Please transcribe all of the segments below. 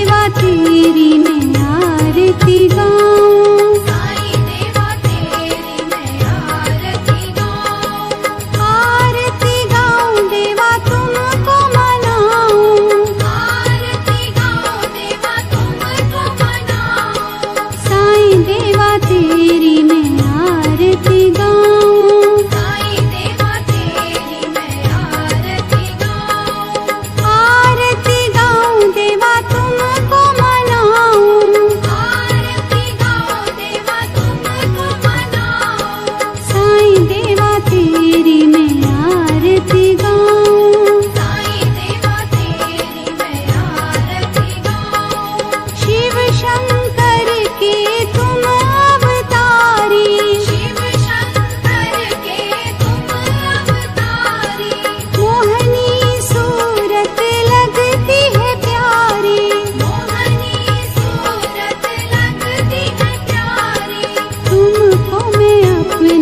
देवा तेरी मैं आरती गाऊं, साईं देवा तेरी मैं आरती गाऊं, आरती गाऊं देवा तुमको मनाऊं, आरती गाऊं देवा तुमको मनाऊं, साईं देवा तेरी मैं आरती गाऊं, साईं देवा तेरी मैं आरती गाऊं, आरती गाऊं देवा तुमको मनाऊं, आरती गाऊं देवा तुमको मनाऊं, साईं देवा तेरी मैं आरती गाऊं, साईं देवा तेरी मैं आरती गाऊं, शिव शंकर के तुम अवतारी, शिव शंकर के तुम अवतारी, मोहनी सूरत लगती है प्यारी, मोहनी सूरत लगती है प्यारी, तुमको मैं अपने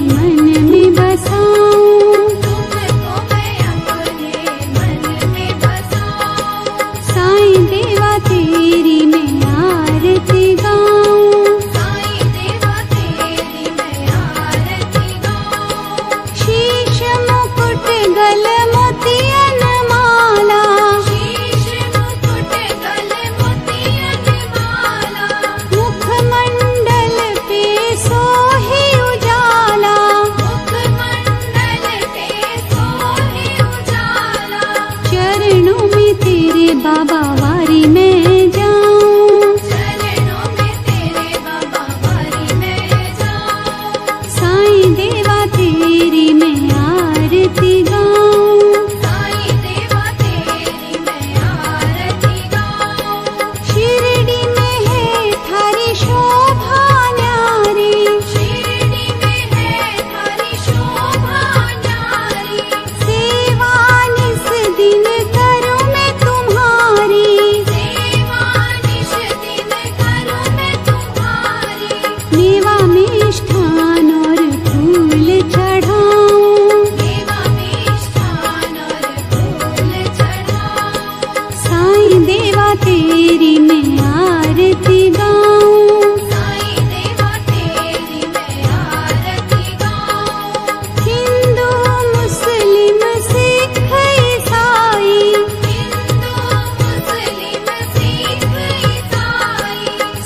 मन में बसाऊं, तुमको मैं अपने मन में बसाऊं, साईं देवा तेरी मैं आरती गाऊं, साईं देवा तेरी मैं आरती गाऊं, शीश मुकुट गल मोतियन माला, शीश मुकुट गल मोतियन माला, मुखमंडल पे सोहे उजाला, मुखमंडल पे सोहे उजाला, चरणों में तेरे बाबा वारी मैं जाऊं, चरणों में तेरे बाबा वारी मैं जाऊं, साईं देवा तेरी मैं आरती गाऊं, साईं देवा तेरी मैं आरती गाऊं, शिरडी में है थारी शोभा न्यारी, शिरडी में है थारी शोभा न्यारी, सेवा निस दिन करूं मैं तुम्हारी, सेवा निश दिन करूं मैं तुम्हारी, मेवा मिष्ठान और फूल चढ़ाऊं, देवा मिष्ठान और फूल चढ़ाऊं, साईं देवा तेरी मैं आरती गाऊं, साईं देवा तेरी मैं आरती गाऊं, हिंदू मुस्लिम सिख ईसाई, हिंदू मुस्लिम सिख ईसाई,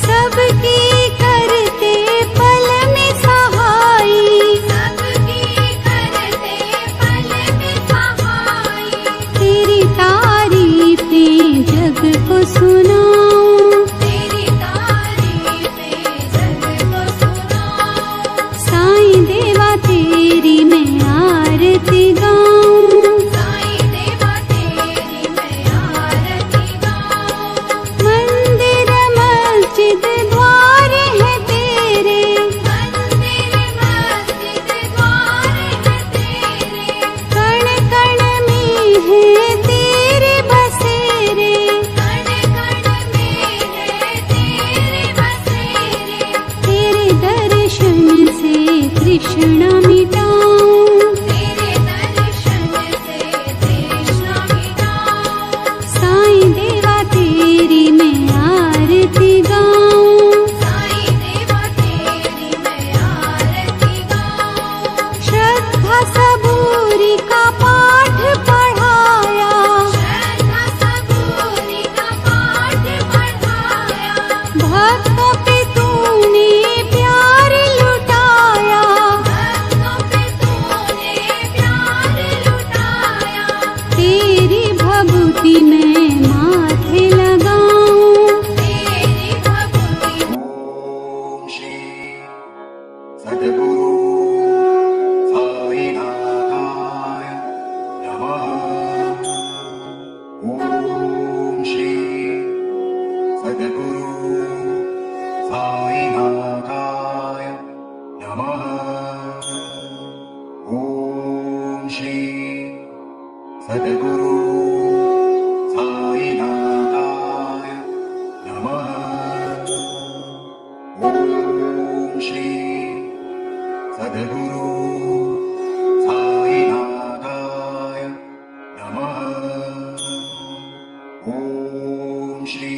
सबकी करते पल में सहाई, सबकी करते पल में सहाई, तेरी तारीफें जग को सुनाऊं, तेरी तारीफें जग को सुनाऊं, साईं देवा तेरी मैं आरती गाऊं, साईं देवा तेरी मैं आरती गाऊं, मंदिर मस्जिद द्वार है तेरे, मंदिर मस्जिद द्वार है तेरे, कण कण में है तेरे बसेरे, कण कण में है तेरे बसेरे, तेरे दर्शन से तृष्णा मिटाऊं, तेरे दर्शन से तृष्णा मिटाऊं, साईं देवा तेरी मैं आरती गाऊं, साईं देवा तेरी मैं आरती गाऊं, श्रद्धा सबूरी का पाठ पढ़ाया, श्रद्धा सबूरी का पाठ पढ़ाया, भक्तों पे तूने प्यार लुटाया, भक्तों पे तूने प्यार लुटाया, तेरी भभूति मैं माथे लगाऊं, तेरी भक्ति ओम श्री सद्गुरु साईनाथाय नमः। ओम श्री सद्गुरु साईनाथाय नमः। ओम श्री सद्गुरु साईनाथाय नमः। ओम श्री सद्गुरु साईनाथाय नमः। ओम श्री